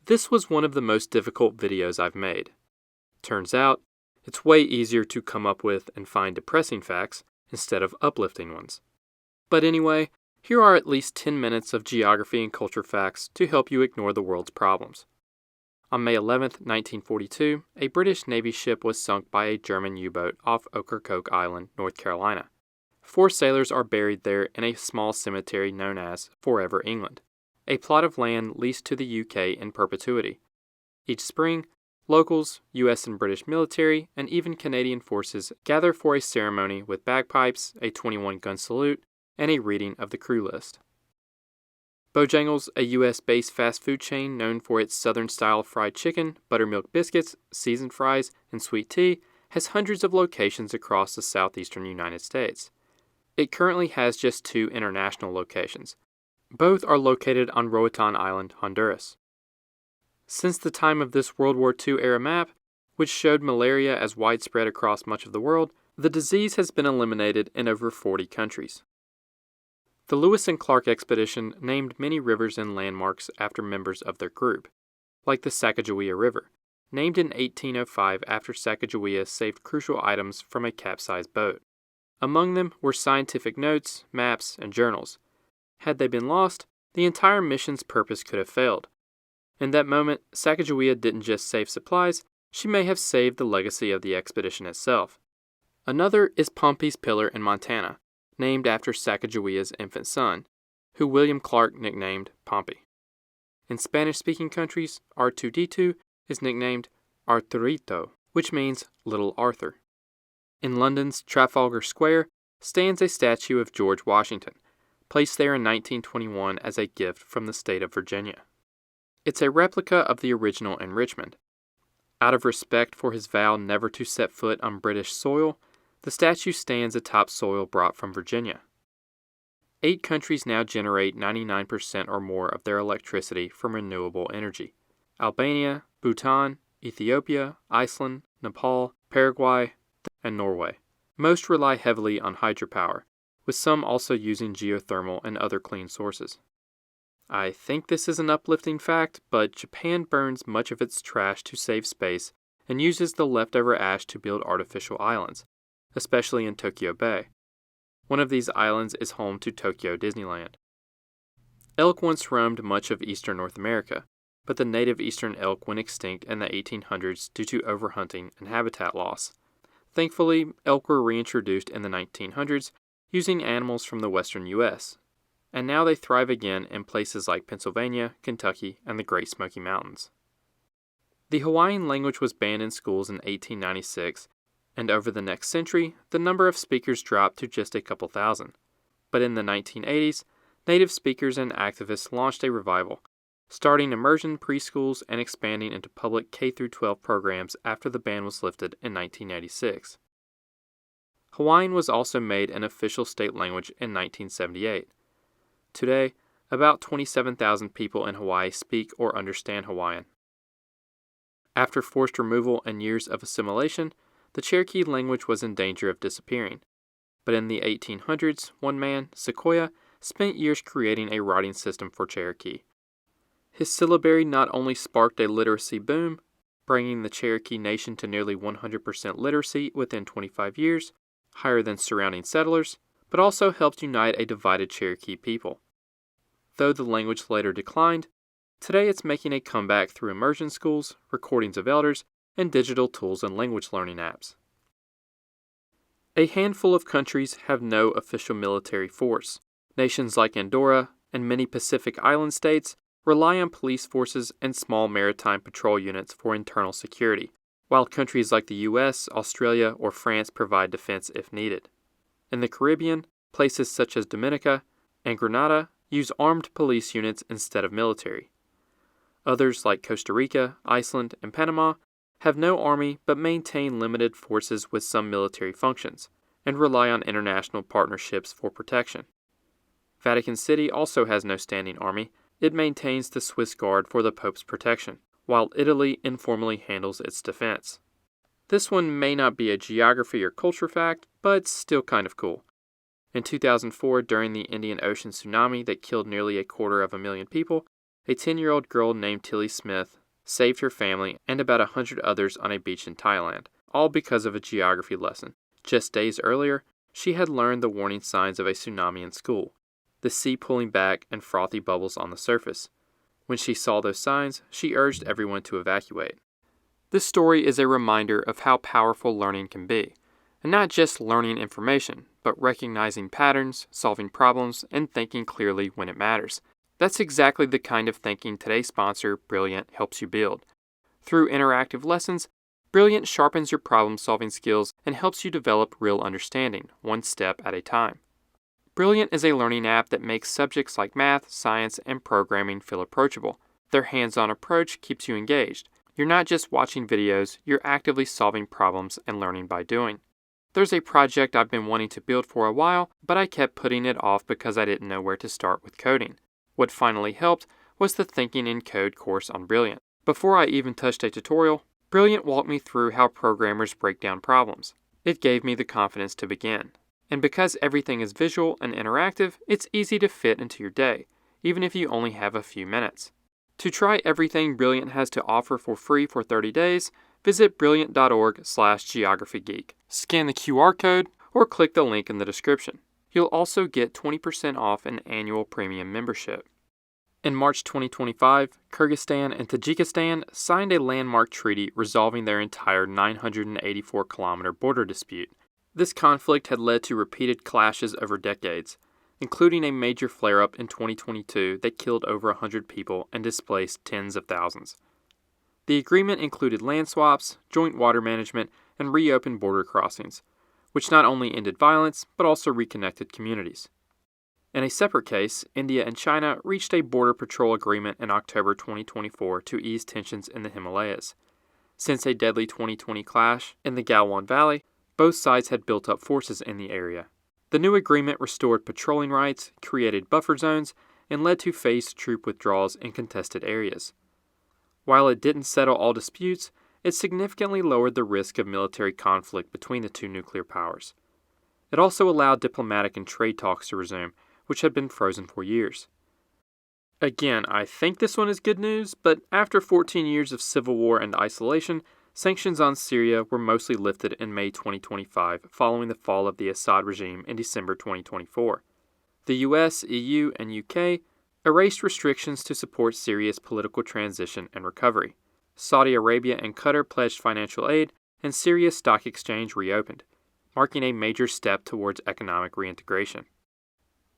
This was one of the most difficult videos I've made. Turns out, it's way easier to come up with and find depressing facts instead of uplifting ones. But anyway, here are at least 10 minutes of geography and culture facts to help you ignore the world's problems. On May 11, 1942, a British Navy ship was sunk by a German U-boat off Ocracoke Island, North Carolina. 4 sailors are buried there in a small cemetery known as Forever England, a plot of land leased to the UK in perpetuity. Each spring, locals, US and British military, and even Canadian forces gather for a ceremony with bagpipes, a 21-gun salute, and a reading of the crew list. Bojangles, a US-based fast food chain known for its Southern-style fried chicken, buttermilk biscuits, seasoned fries, and sweet tea, has hundreds of locations across the southeastern United States. It currently has just 2 international locations. Both are located on Roatan Island, Honduras. Since the time of this World War II era map, which showed malaria as widespread across much of the world, the disease has been eliminated in over 40 countries. The Lewis and Clark expedition named many rivers and landmarks after members of their group, like the Sacagawea River, named in 1805 after Sacagawea saved crucial items from a capsized boat. Among them were scientific notes, maps, and journals. Had they been lost, the entire mission's purpose could have failed. In that moment, Sacagawea didn't just save supplies, she may have saved the legacy of the expedition itself. Another is Pompey's Pillar in Montana, named after Sacagawea's infant son, who William Clark nicknamed Pompey. In Spanish-speaking countries, R2-D2 is nicknamed Arturito, which means Little Arthur. In London's Trafalgar Square stands a statue of George Washington, placed there in 1921 as a gift from the state of Virginia. It's a replica of the original in Richmond. Out of respect for his vow never to set foot on British soil, the statue stands atop soil brought from Virginia. 8 countries now generate 99% or more of their electricity from renewable energy: Albania, Bhutan, Ethiopia, Iceland, Nepal, Paraguay, and Norway. Most rely heavily on hydropower, with some also using geothermal and other clean sources. I think this is an uplifting fact, but Japan burns much of its trash to save space and uses the leftover ash to build artificial islands, especially in Tokyo Bay. One of these islands is home to Tokyo Disneyland. Elk once roamed much of eastern North America, but the native eastern elk went extinct in the 1800s due to overhunting and habitat loss. Thankfully, elk were reintroduced in the 1900s using animals from the western U.S., and now they thrive again in places like Pennsylvania, Kentucky, and the Great Smoky Mountains. The Hawaiian language was banned in schools in 1896, and over the next century, the number of speakers dropped to just a couple thousand. But in the 1980s, native speakers and activists launched a revival, starting immersion preschools and expanding into public K-12 programs after the ban was lifted in 1986. Hawaiian was also made an official state language in 1978. Today, about 27,000 people in Hawaii speak or understand Hawaiian. After forced removal and years of assimilation, the Cherokee language was in danger of disappearing. But in the 1800s, one man, Sequoyah, spent years creating a writing system for Cherokee. His syllabary not only sparked a literacy boom, bringing the Cherokee Nation to nearly 100% literacy within 25 years, higher than surrounding settlers, but also helped unite a divided Cherokee people. Though the language later declined, today it's making a comeback through immersion schools, recordings of elders, and digital tools and language learning apps. A handful of countries have no official military force. Nations like Andorra and many Pacific Island states rely on police forces and small maritime patrol units for internal security, while countries like the US, Australia, or France provide defense if needed. In the Caribbean, places such as Dominica and Grenada use armed police units instead of military. Others like Costa Rica, Iceland, and Panama have no army but maintain limited forces with some military functions, and rely on international partnerships for protection. Vatican City also has no standing army. It maintains the Swiss Guard for the Pope's protection, while Italy informally handles its defense. This one may not be a geography or culture fact, but still kind of cool. In 2004, during the Indian Ocean tsunami that killed nearly 250,000 people, A 10-year-old girl named Tilly Smith saved her family and about 100 others on a beach in Thailand, all because of a geography lesson. Just days earlier, she had learned the warning signs of a tsunami in school, the sea pulling back and frothy bubbles on the surface. When she saw those signs, she urged everyone to evacuate. This story is a reminder of how powerful learning can be, and not just learning information, but recognizing patterns, solving problems, and thinking clearly when it matters. That's exactly the kind of thinking today's sponsor, Brilliant, helps you build. Through interactive lessons, Brilliant sharpens your problem-solving skills and helps you develop real understanding, one step at a time. Brilliant is a learning app that makes subjects like math, science, and programming feel approachable. Their hands-on approach keeps you engaged. You're not just watching videos, you're actively solving problems and learning by doing. There's a project I've been wanting to build for a while, but I kept putting it off because I didn't know where to start with coding. What finally helped was the Thinking in Code course on Brilliant. Before I even touched a tutorial, Brilliant walked me through how programmers break down problems. It gave me the confidence to begin. And because everything is visual and interactive, it's easy to fit into your day, even if you only have a few minutes. To try everything Brilliant has to offer for free for 30 days, visit brilliant.org/geographygeek. Scan the QR code or click the link in the description. You'll also get 20% off an annual premium membership. In March 2025, Kyrgyzstan and Tajikistan signed a landmark treaty resolving their entire 984-kilometer border dispute. This conflict had led to repeated clashes over decades, including a major flare-up in 2022 that killed over 100 people and displaced tens of thousands. The agreement included land swaps, joint water management, and reopened border crossings, which not only ended violence, but also reconnected communities. In a separate case, India and China reached a border patrol agreement in October 2024 to ease tensions in the Himalayas. Since a deadly 2020 clash in the Galwan Valley, both sides had built up forces in the area. The new agreement restored patrolling rights, created buffer zones, and led to phased troop withdrawals in contested areas. While it didn't settle all disputes, it significantly lowered the risk of military conflict between the two nuclear powers. It also allowed diplomatic and trade talks to resume, which had been frozen for years. Again, I think this one is good news, but after 14 years of civil war and isolation, sanctions on Syria were mostly lifted in May 2025 following the fall of the Assad regime in December 2024. The US, EU, and UK erased restrictions to support Syria's political transition and recovery. Saudi Arabia and Qatar pledged financial aid, and Syria's stock exchange reopened, marking a major step towards economic reintegration.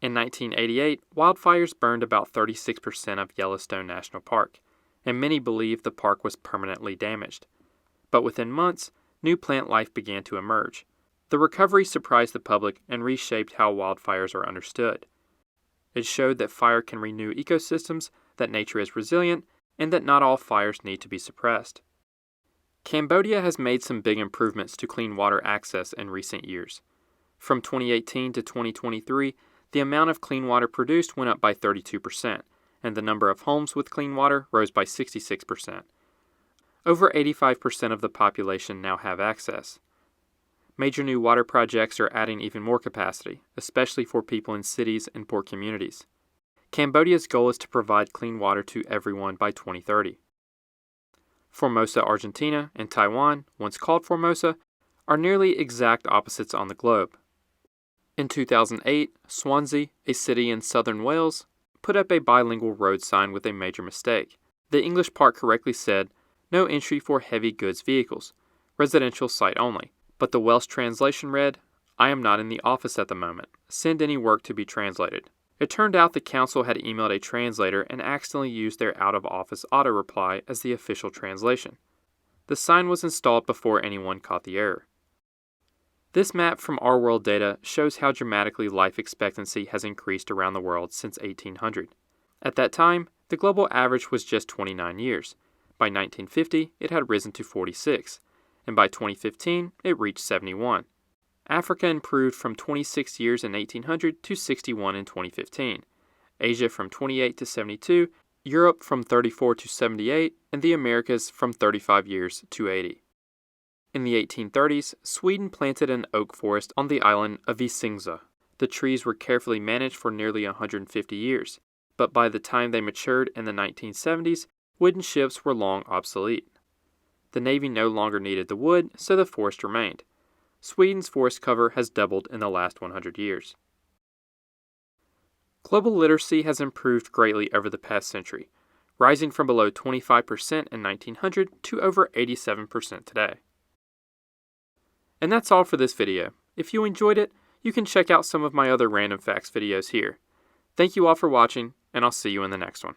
In 1988, wildfires burned about 36% of Yellowstone National Park, and many believe the park was permanently damaged. But within months, new plant life began to emerge. The recovery surprised the public and reshaped how wildfires are understood. It showed that fire can renew ecosystems, that nature is resilient, and that not all fires need to be suppressed. Cambodia has made some big improvements to clean water access in recent years. From 2018 to 2023, the amount of clean water produced went up by 32%, and the number of homes with clean water rose by 66%. Over 85% of the population now have access. Major new water projects are adding even more capacity, especially for people in cities and poor communities. Cambodia's goal is to provide clean water to everyone by 2030. Formosa, Argentina, and Taiwan, once called Formosa, are nearly exact opposites on the globe. In 2008, Swansea, a city in southern Wales, put up a bilingual road sign with a major mistake. The English part correctly said, "No entry for heavy goods vehicles, residential site only," but the Welsh translation read, "I am not in the office at the moment. Send any work to be translated." It turned out the council had emailed a translator and accidentally used their out-of-office auto-reply as the official translation. The sign was installed before anyone caught the error. This map from Our World Data shows how dramatically life expectancy has increased around the world since 1800. At that time, the global average was just 29 years. By 1950, it had risen to 46, and by 2015, it reached 71. Africa improved from 26 years in 1800 to 61 in 2015, Asia from 28 to 72, Europe from 34 to 78, and the Americas from 35 years to 80. In the 1830s, Sweden planted an oak forest on the island of Visingsö. The trees were carefully managed for nearly 150 years. but by the time they matured in the 1970s, wooden ships were long obsolete. The Navy no longer needed the wood, so the forest remained. Sweden's forest cover has doubled in the last 100 years. Global literacy has improved greatly over the past century, rising from below 25% in 1900 to over 87% today. And that's all for this video. If you enjoyed it, you can check out some of my other random facts videos here. Thank you all for watching, and I'll see you in the next one.